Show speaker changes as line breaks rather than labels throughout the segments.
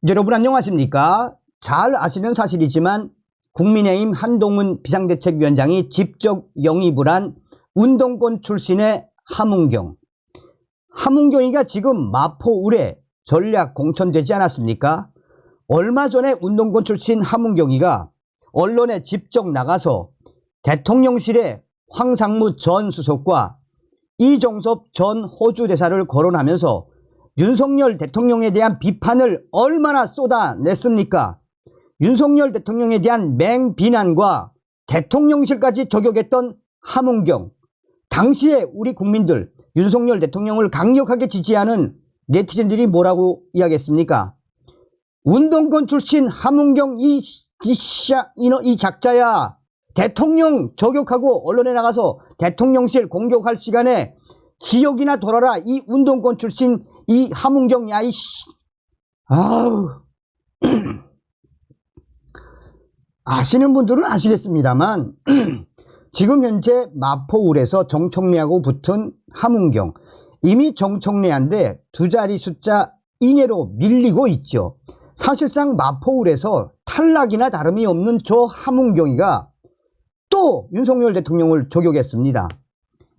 여러분 안녕하십니까? 잘 아시는 사실이지만 국민의힘 한동훈 비상대책위원장이 직접 영입을 한 운동권 출신의 하문경이가 지금 마포 을에 전략 공천되지 않았습니까? 얼마 전에 운동권 출신 하문경이가 언론에 직접 나가서 대통령실의 황상무 전 수석과 이종섭 전 호주 대사를 거론하면서 윤석열 대통령에 대한 비판을 얼마나 쏟아냈습니까? 윤석열 대통령에 대한 맹비난과 대통령실까지 저격했던 하문경. 당시에 우리 국민들 윤석열 대통령을 강력하게 지지하는 네티즌들이 뭐라고 이야기했습니까? 운동권 출신 하문경 이 작자야. 대통령 저격하고 언론에 나가서 대통령실 공격할 시간에 지역이나 돌아라. 이 운동권 출신 이 하문경 야 이씨. 아우. 아시는 분들은 아시겠습니다만 지금 현재 마포울에서 정청래하고 붙은 하문경, 이미 정청래한테 두 자리 숫자 이내로 밀리고 있죠. 사실상 마포울에서 탈락이나 다름이 없는 저 하문경이가 또 윤석열 대통령을 저격했습니다.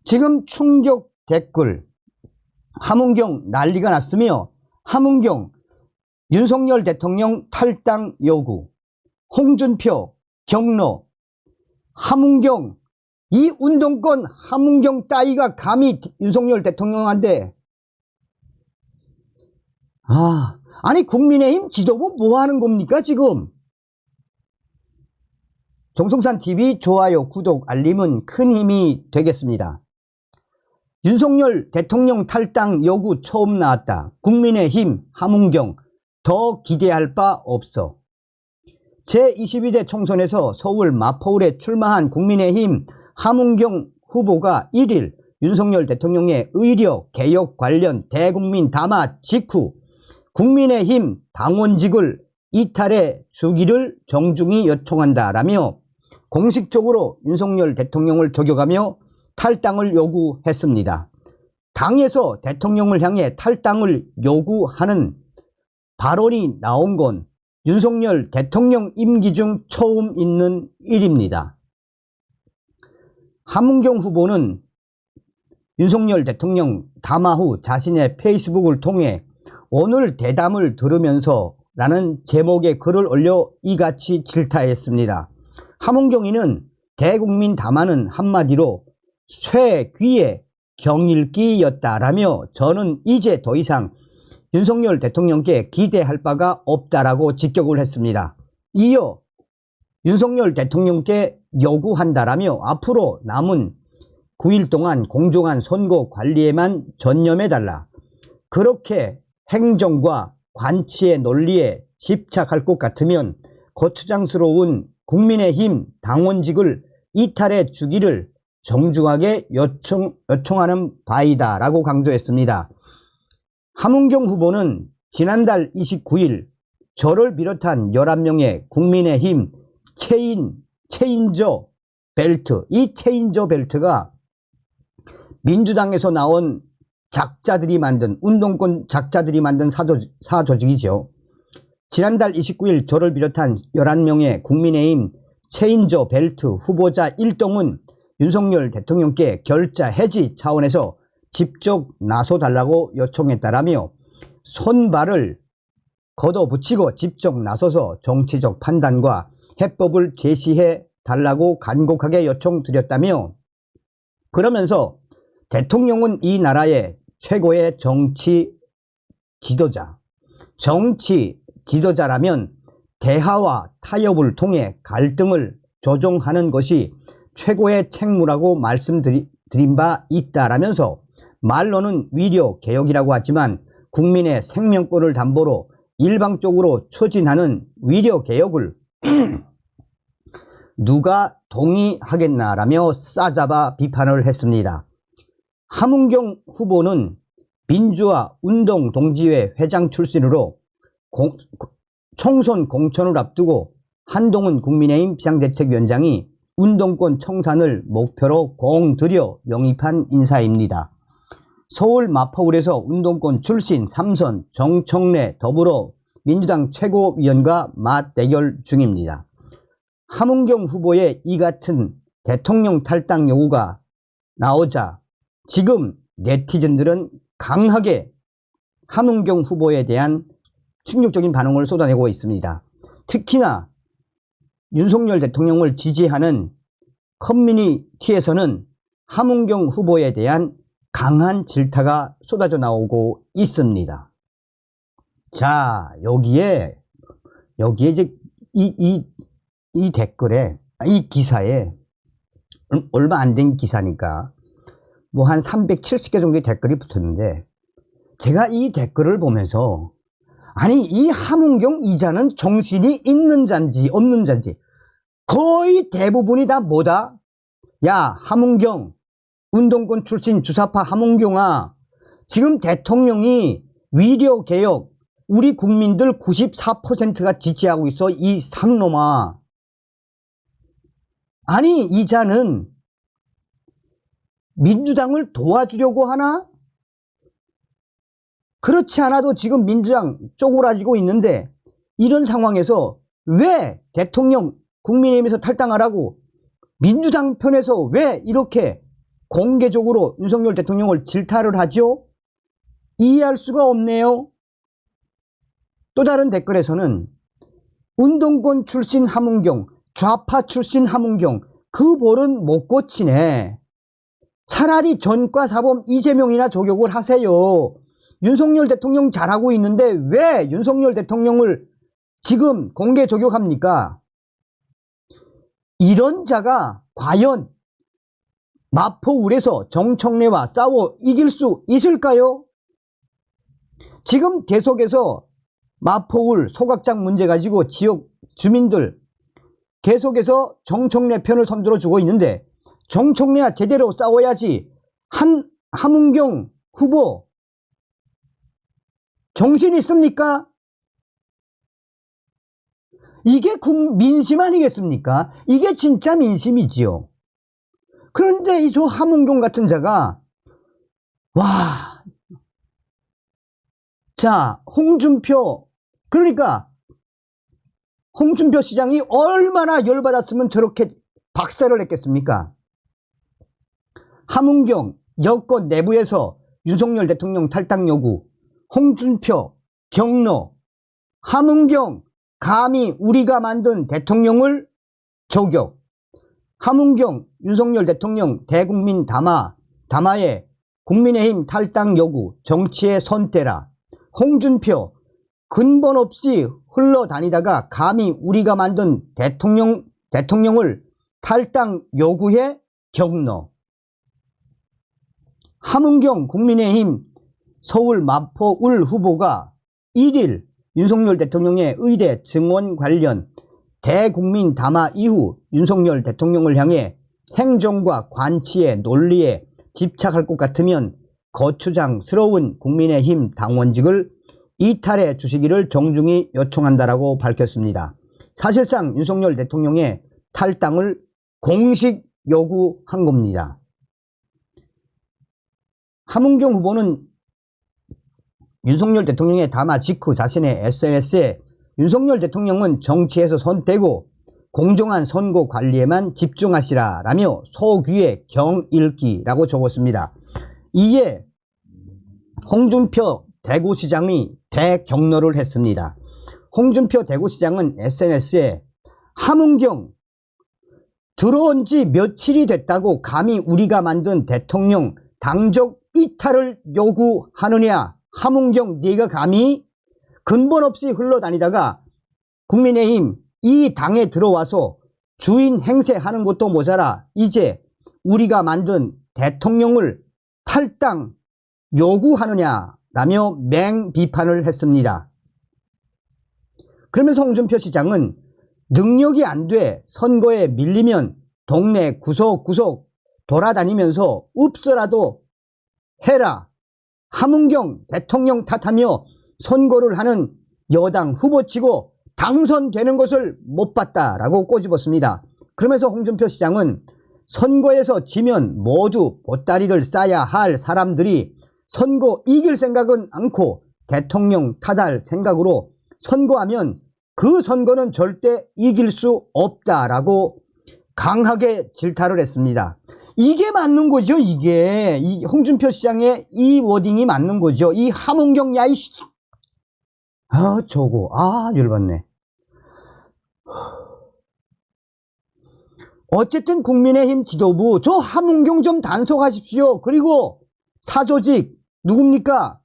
지금 충격 댓글 하문경 난리가 났으며, 하문경 윤석열 대통령 탈당 요구, 홍준표 경로, 하문경 이 운동권 하문경 따위가 감히 윤석열 대통령한테 아니 국민의힘 지도부 뭐 하는 겁니까 지금? 정성산TV 좋아요, 구독, 알림은 큰 힘이 되겠습니다. 윤석열 대통령 탈당 요구 처음 나왔다. 국민의힘 하문경 더 기대할 바 없어. 제22대 총선에서 서울 마포울에 출마한 국민의힘 하문경 후보가 1일 윤석열 대통령의 의료 개혁 관련 대국민 담화 직후 국민의힘 당원직을 이탈해 주기를 정중히 요청한다라며 공식적으로 윤석열 대통령을 저격하며 탈당을 요구했습니다. 당에서 대통령을 향해 탈당을 요구하는 발언이 나온 건 윤석열 대통령 임기 중 처음 있는 일입니다. 하문경 후보는 윤석열 대통령 담화 후 자신의 페이스북을 통해 오늘 대담을 들으면서 라는 제목의 글을 올려 이같이 질타했습니다. 하문경이는 대국민 담화는 한마디로 쇠귀의 경읽기였다라며 저는 이제 더 이상 윤석열 대통령께 기대할 바가 없다라고 직격을 했습니다. 이어 윤석열 대통령께 요구한다라며 앞으로 남은 9일 동안 공정한 선거 관리에만 전념해달라. 그렇게 행정과 관치의 논리에 집착할 것 같으면 거추장스러운 국민의힘 당원직을 이탈해 주기를 정중하게 요청하는 바이다 라고 강조했습니다. 하문경 후보는 지난달 29일 저를 비롯한 11명의 국민의힘 체인저 벨트, 이 체인저 벨트가 민주당에서 나온 작자들이 만든, 운동권 작자들이 만든 사조직이죠. 지난달 29일 저를 비롯한 11명의 국민의힘 체인저 벨트 후보자 1동은 윤석열 대통령께 결자 해지 차원에서 직접 나서달라고 요청했다라며 손발을 걷어붙이고 직접 나서서 정치적 판단과 해법을 제시해 달라고 간곡하게 요청드렸다며, 그러면서 대통령은 이 나라의 최고의 정치 지도자라면 대화와 타협을 통해 갈등을 조정하는 것이 최고의 책무라고 말씀드린 바 있다라면서 말로는 위려 개혁이라고 하지만 국민의 생명권을 담보로 일방적으로 추진하는 위려 개혁을 누가 동의하겠나라며 싸잡아 비판을 했습니다. 하문경 후보는 민주화 운동동지회 회장 출신으로 총선 공천을 앞두고 한동훈 국민의힘 비상대책위원장이 운동권 청산을 목표로 공들여 영입한 인사입니다. 서울 마포울에서 운동권 출신 3선 정청래 더불어 민주당 최고위원과 맞대결 중입니다. 함은경 후보의 이 같은 대통령 탈당 요구가 나오자 지금 네티즌들은 강하게 함은경 후보에 대한 충격적인 반응을 쏟아내고 있습니다. 특히나 윤석열 대통령을 지지하는 커뮤니티에서는 함은경 후보에 대한 강한 질타가 쏟아져 나오고 있습니다. 자, 여기에 이제 이 댓글에, 이 기사에 얼마 안 된 기사니까 뭐 한 370개 정도의 댓글이 붙었는데, 제가 이 댓글을 보면서 아니 이 함은경 이자는 정신이 있는 잔지 없는 잔지 거의 대부분이 다 뭐다? 야, 함은경 운동권 출신 주사파 함은경아, 지금 대통령이 위려개혁 우리 국민들 94%가 지지하고 있어. 이 삼놈아. 아니 이자는 민주당을 도와주려고 하나? 그렇지 않아도 지금 민주당 쪼그라지고 있는데, 이런 상황에서 왜 대통령 국민의힘에서 탈당하라고 민주당 편에서 왜 이렇게 공개적으로 윤석열 대통령을 질타를 하죠? 이해할 수가 없네요. 또 다른 댓글에서는 운동권 출신 함은경, 좌파 출신 함은경, 그 볼은 못 고치네. 차라리 전과사범 이재명이나 저격을 하세요. 윤석열 대통령 잘하고 있는데 왜 윤석열 대통령을 지금 공개 저격합니까? 이런 자가 과연 마포울에서 정청래와 싸워 이길 수 있을까요? 지금 계속해서 마포울 소각장 문제 가지고 지역 주민들 계속해서 정청래 편을 손들어주고 있는데, 정청래와 제대로 싸워야지. 함은경 후보 정신 있습니까? 이게 민심 아니겠습니까? 이게 진짜 민심이지요. 그런데 이 저 함은경 같은 자가, 와, 자, 홍준표, 그러니까 홍준표 시장이 얼마나 열받았으면 저렇게 박살을 냈겠습니까? 함은경 여권 내부에서 윤석열 대통령 탈당 요구, 홍준표 경로, 함은경 감히 우리가 만든 대통령을 저격, 함은경 윤석열 대통령 대국민 담화에 국민의힘 탈당 요구 정치의 선대라, 홍준표 근본 없이 흘러다니다가 감히 우리가 만든 대통령을 탈당 요구해 경로, 함은경 국민의힘 서울 마포울 후보가 1일 윤석열 대통령의 의대 증원 관련 대국민 담화 이후 윤석열 대통령을 향해 행정과 관치의 논리에 집착할 것 같으면 거추장스러운 국민의힘 당원직을 이탈해 주시기를 정중히 요청한다라고 밝혔습니다. 사실상 윤석열 대통령의 탈당을 공식 요구한 겁니다. 함은경 후보는 윤석열 대통령의 담화 직후 자신의 SNS에 윤석열 대통령은 정치에서 손떼고 공정한 선거 관리에만 집중하시라라며 소귀의 경읽기라고 적었습니다. 이에 홍준표 대구시장이 대경로를 했습니다. 홍준표 대구시장은 SNS에 함은경 들어온 지 며칠이 됐다고 감히 우리가 만든 대통령 당적 이탈을 요구하느냐. 함은경 네가 감히 근본 없이 흘러다니다가 국민의힘 이 당에 들어와서 주인 행세하는 것도 모자라 이제 우리가 만든 대통령을 탈당 요구하느냐라며 맹비판을 했습니다. 그러면서 홍준표 시장은 능력이 안 돼 선거에 밀리면 동네 구석구석 돌아다니면서 읍서라도 해라. 함은경 대통령 탓하며 선거를 하는 여당 후보치고 당선되는 것을 못 봤다라고 꼬집었습니다. 그러면서 홍준표 시장은 선거에서 지면 모두 보따리를 싸야 할 사람들이 선거 이길 생각은 않고 대통령 탓할 생각으로 선거하면 그 선거는 절대 이길 수 없다라고 강하게 질타를 했습니다. 이게 맞는 거죠. 이게 이 홍준표 시장의 이 워딩이 맞는 거죠. 이 함은경 야이 저거 열받네. 어쨌든 국민의힘 지도부 저 함은경 좀 단속하십시오. 그리고 사조직 누굽니까?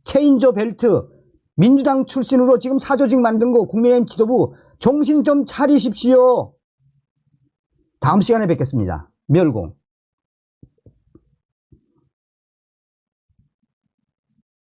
체인저 벨트 민주당 출신으로 지금 사조직 만든 거 국민의힘 지도부 정신 좀 차리십시오. 다음 시간에 뵙겠습니다. 멸공.